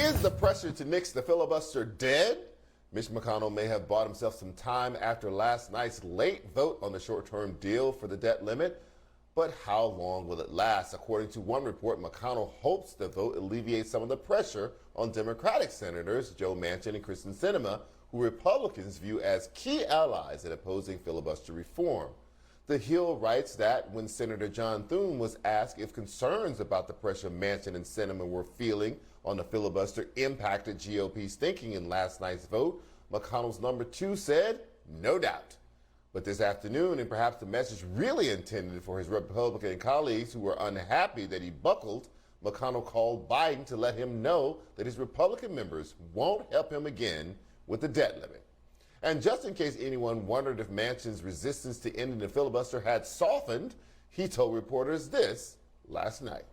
Is the pressure to nix the filibuster dead? Mitch McConnell may have bought himself some time after last night's late vote on the short-term deal for the debt limit. But how long will it last? According to one report, McConnell hopes the vote alleviates some of the pressure on Democratic senators Joe Manchin and Kristen Sinema, who Republicans view as key allies in opposing filibuster reform. The Hill writes that when Senator John Thune was asked if concerns about the pressure Manchin and Sinema were feeling on the filibuster impacted GOP's thinking in last night's vote, McConnell's number two said, no doubt. But this afternoon, and perhaps the message really intended for his Republican colleagues who were unhappy that he buckled, McConnell called Biden to let him know that his Republican members won't help him again with the debt limit. And just in case anyone wondered if Manchin's resistance to ending the filibuster had softened, he told reporters this last night.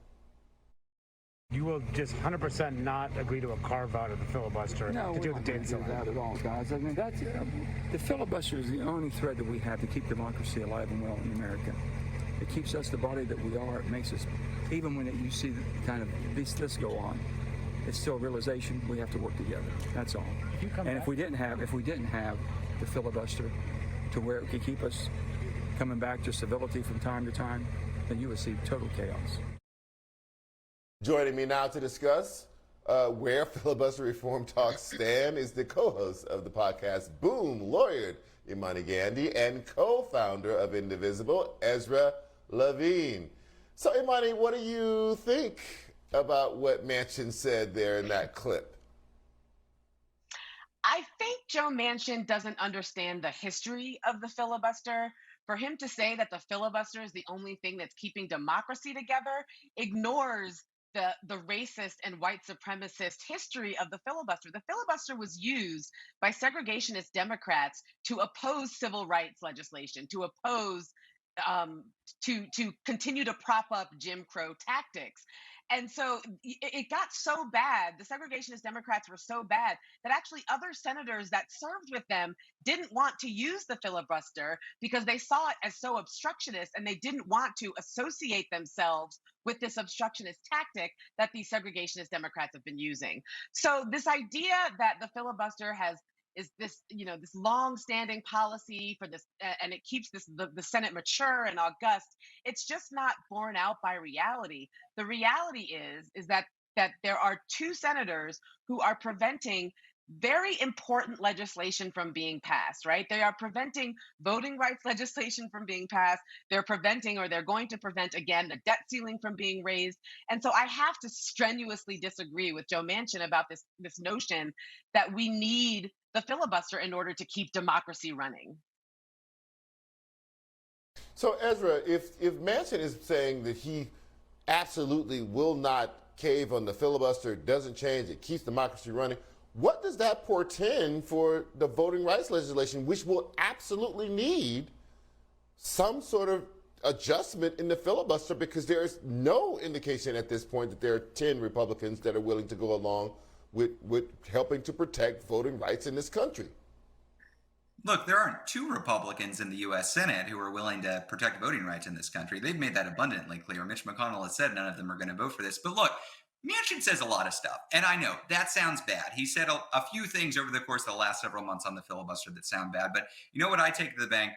You will just 100% not agree to a carve-out of the filibuster to do the data center out at all, guys. I mean, the filibuster is the only thread that we have to keep democracy alive and well in America. It keeps us the body that we are. It makes us, even when you see the kind of this go on, it's still a realization we have to work together. That's all. If we didn't have the filibuster to where it could keep us coming back to civility from time to time, then you would see total chaos. Joining me now to discuss where filibuster reform talks stand is the co-host of the podcast, Boom, lawyer Imani Gandy, and co-founder of Indivisible, Ezra Levin. So, Imani, what do you think about what Manchin said there in that clip? I think Joe Manchin doesn't understand the history of the filibuster. For him to say that the filibuster is the only thing that's keeping democracy together ignores the racist and white supremacist history of the filibuster. The filibuster was used by segregationist Democrats to oppose civil rights legislation, to oppose, to continue to prop up Jim Crow tactics. And so it got so bad, the segregationist Democrats were so bad that actually other senators that served with them didn't want to use the filibuster because they saw it as so obstructionist and they didn't want to associate themselves with this obstructionist tactic that these segregationist Democrats have been using. So this idea that the filibuster is this, this long-standing policy for this, and it keeps the Senate mature and august. It's just not borne out by reality. The reality is that there are two senators who are preventing very important legislation from being passed, right? They are preventing voting rights legislation from being passed. They're preventing, or they're going to prevent, again, the debt ceiling from being raised. And so I have to strenuously disagree with Joe Manchin about this notion that we need the filibuster in order to keep democracy running. So, Ezra, if Manchin is saying that he absolutely will not cave on the filibuster, it doesn't change, it keeps democracy running, what does that portend for the voting rights legislation, which will absolutely need some sort of adjustment in the filibuster, because there is no indication at this point that there are 10 Republicans that are willing to go along with helping to protect voting rights in this country? Look, there aren't two Republicans in the U.S. Senate who are willing to protect voting rights in this country. They've made that abundantly clear. Mitch McConnell has said none of them are going to vote for this. But look, Manchin says a lot of stuff, and I know that sounds bad. He said a few things over the course of the last several months on the filibuster that sound bad, but you know what I take to the bank?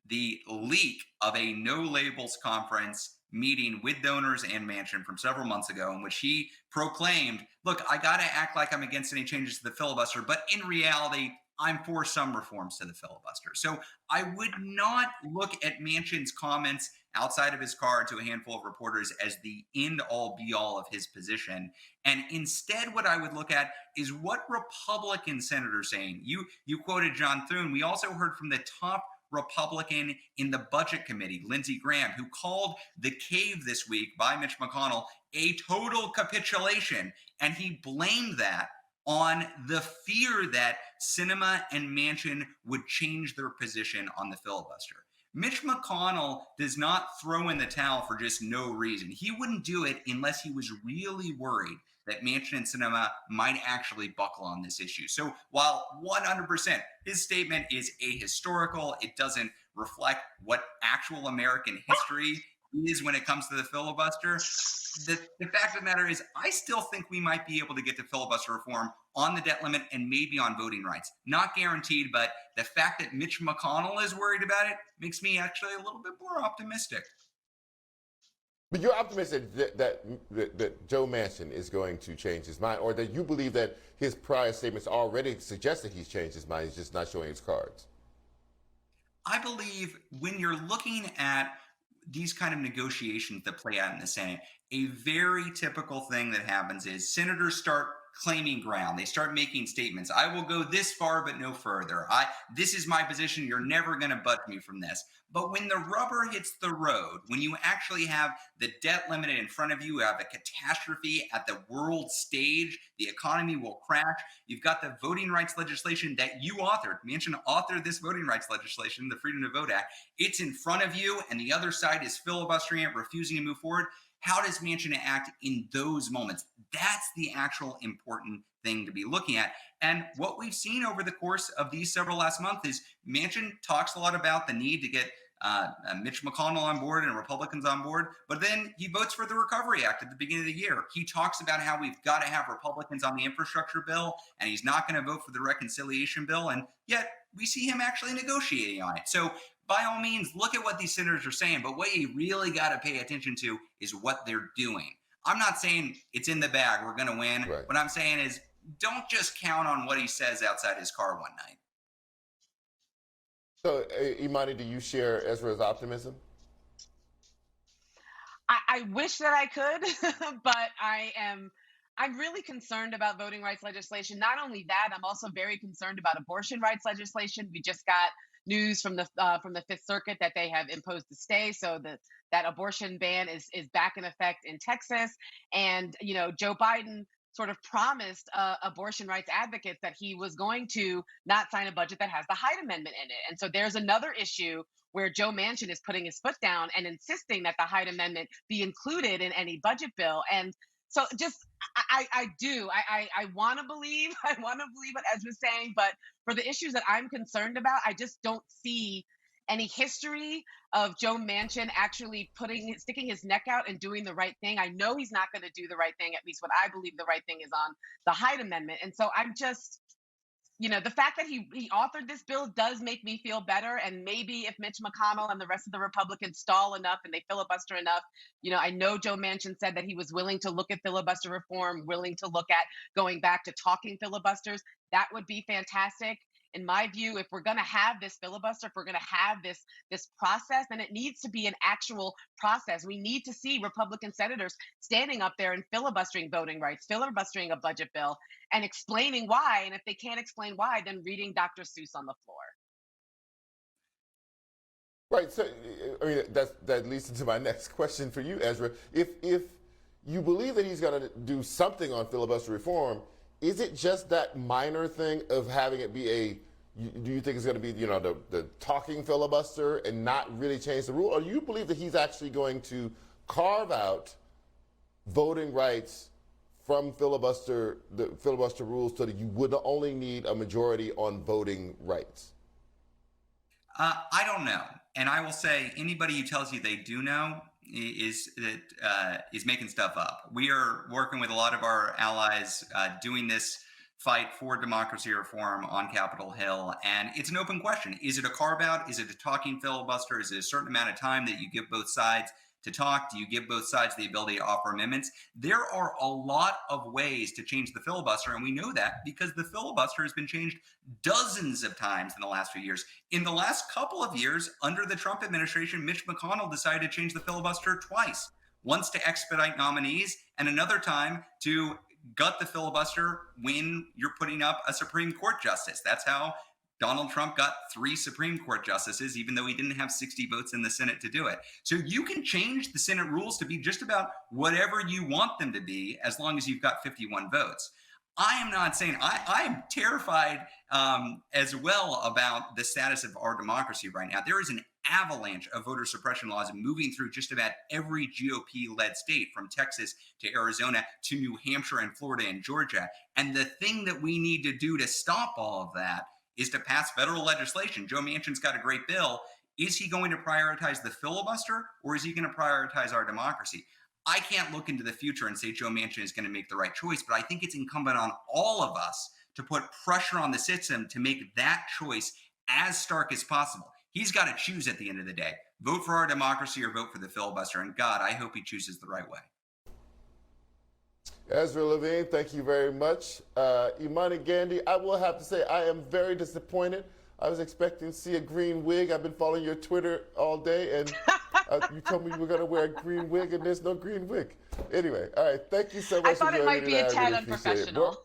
The leak of a no-labels conference meeting with donors and Manchin from several months ago, in which he proclaimed, look, I got to act like I'm against any changes to the filibuster, but in reality, I'm for some reforms to the filibuster. So I would not look at Manchin's comments outside of his car to a handful of reporters as the end-all be-all of his position. And instead, what I would look at is what Republican senators saying. You quoted John Thune. We also heard from the top Republican in the Budget Committee, Lindsey Graham, who called the cave this week by Mitch McConnell a total capitulation. And he blamed that on the fear that Sinema and Manchin would change their position on the filibuster. Mitch McConnell does not throw in the towel for just no reason. He wouldn't do it unless he was really worried that Manchin and Sinema might actually buckle on this issue. So while 100% his statement is ahistorical, it doesn't reflect what actual American history is when it comes to the filibuster. The fact of the matter is, I still think we might be able to get to filibuster reform on the debt limit and maybe on voting rights. Not guaranteed, but the fact that Mitch McConnell is worried about it makes me actually a little bit more optimistic. But you're optimistic that Joe Manchin is going to change his mind, or that you believe that his prior statements already suggest that he's changed his mind, he's just not showing his cards? I believe when you're looking at these kind of negotiations that play out in the Senate, a very typical thing that happens is senators start claiming ground. They start making statements. I will go this far, but no further. This is my position. You're never going to budge me from this. But when the rubber hits the road, when you actually have the debt limit in front of you, you have a catastrophe at the world stage, the economy will crash. You've got the voting rights legislation that you authored. Manchin authored this voting rights legislation, the Freedom to Vote Act. It's in front of you, and the other side is filibustering it, refusing to move forward. How does Manchin act in those moments? That's the actual important thing to be looking at. And what we've seen over the course of these several last months is Manchin talks a lot about the need to get Mitch McConnell on board and Republicans on board, but then he votes for the Recovery Act at the beginning of the year. He talks about how we've got to have Republicans on the infrastructure bill, and he's not going to vote for the reconciliation bill, and yet we see him actually negotiating on it. So by all means, look at what these senators are saying, but what you really got to pay attention to is what they're doing. I'm not saying it's in the bag, we're going to win. Right. What I'm saying is don't just count on what he says outside his car one night. So, Imani, do you share Ezra's optimism? I wish that I could, but I'm really concerned about voting rights legislation. Not only that, I'm also very concerned about abortion rights legislation. We just got news from the Fifth Circuit that they have imposed a stay, so that abortion ban is back in effect in Texas. And Joe Biden sort of promised abortion rights advocates that he was going to not sign a budget that has the Hyde Amendment in it. And so there's another issue where Joe Manchin is putting his foot down and insisting that the Hyde Amendment be included in any budget bill. And so just I want to believe what Ezra's saying, but for the issues that I'm concerned about, I just don't see any history of Joe Manchin actually sticking his neck out and doing the right thing. I know he's not going to do the right thing, at least what I believe the right thing is on the Hyde Amendment. And so I'm just, the fact that he authored this bill does make me feel better. And maybe if Mitch McConnell and the rest of the Republicans stall enough and they filibuster enough, I know Joe Manchin said that he was willing to look at filibuster reform, willing to look at going back to talking filibusters. That would be fantastic. In my view, if we're going to have this filibuster, if we're going to have this process, then it needs to be an actual process. We need to see Republican senators standing up there and filibustering voting rights, filibustering a budget bill, and explaining why. And if they can't explain why, then reading Dr. Seuss on the floor. Right. So, I mean, that leads into my next question for you, Ezra. If you believe that he's going to do something on filibuster reform, is it just that minor thing of having it be do you think it's going to be, the talking filibuster and not really change the rule? Or do you believe that he's actually going to carve out voting rights from the filibuster rules so that you would only need a majority on voting rights? I don't know. And I will say anybody who tells you they do know is making stuff up. We are working with a lot of our allies doing this fight for democracy reform on Capitol Hill. And it's an open question. Is it a carve out? Is it a talking filibuster? Is it a certain amount of time that you give both sides to talk? Do you give both sides the ability to offer amendments? There are a lot of ways to change the filibuster, and we know that because the filibuster has been changed dozens of times in the last few years. In the last couple of years, under the Trump administration, Mitch McConnell decided to change the filibuster twice. Once to expedite nominees, and another time to gut the filibuster when you're putting up a Supreme Court justice. That's how Donald Trump got 3 Supreme Court justices, even though he didn't have 60 votes in the Senate to do it. So you can change the Senate rules to be just about whatever you want them to be, as long as you've got 51 votes. I am not saying I am terrified as well about the status of our democracy right now. There is an avalanche of voter suppression laws moving through just about every GOP-led state, from Texas to Arizona to New Hampshire and Florida and Georgia. And the thing that we need to do to stop all of that is to pass federal legislation. Joe Manchin's got a great bill. Is he going to prioritize the filibuster, or is he going to prioritize our democracy? I can't look into the future and say Joe Manchin is going to make the right choice, but I think it's incumbent on all of us to put pressure on the system to make that choice as stark as possible. He's got to choose at the end of the day. Vote for our democracy or vote for the filibuster. And God, I hope he chooses the right way. Ezra Levin, thank you very much. Imani Gandy, I will have to say I am very disappointed. I was expecting to see a green wig. I've been following your Twitter all day, and you told me you were going to wear a green wig, and there's no green wig. Anyway, all right, thank you so much. I thought it might be a tad unprofessional.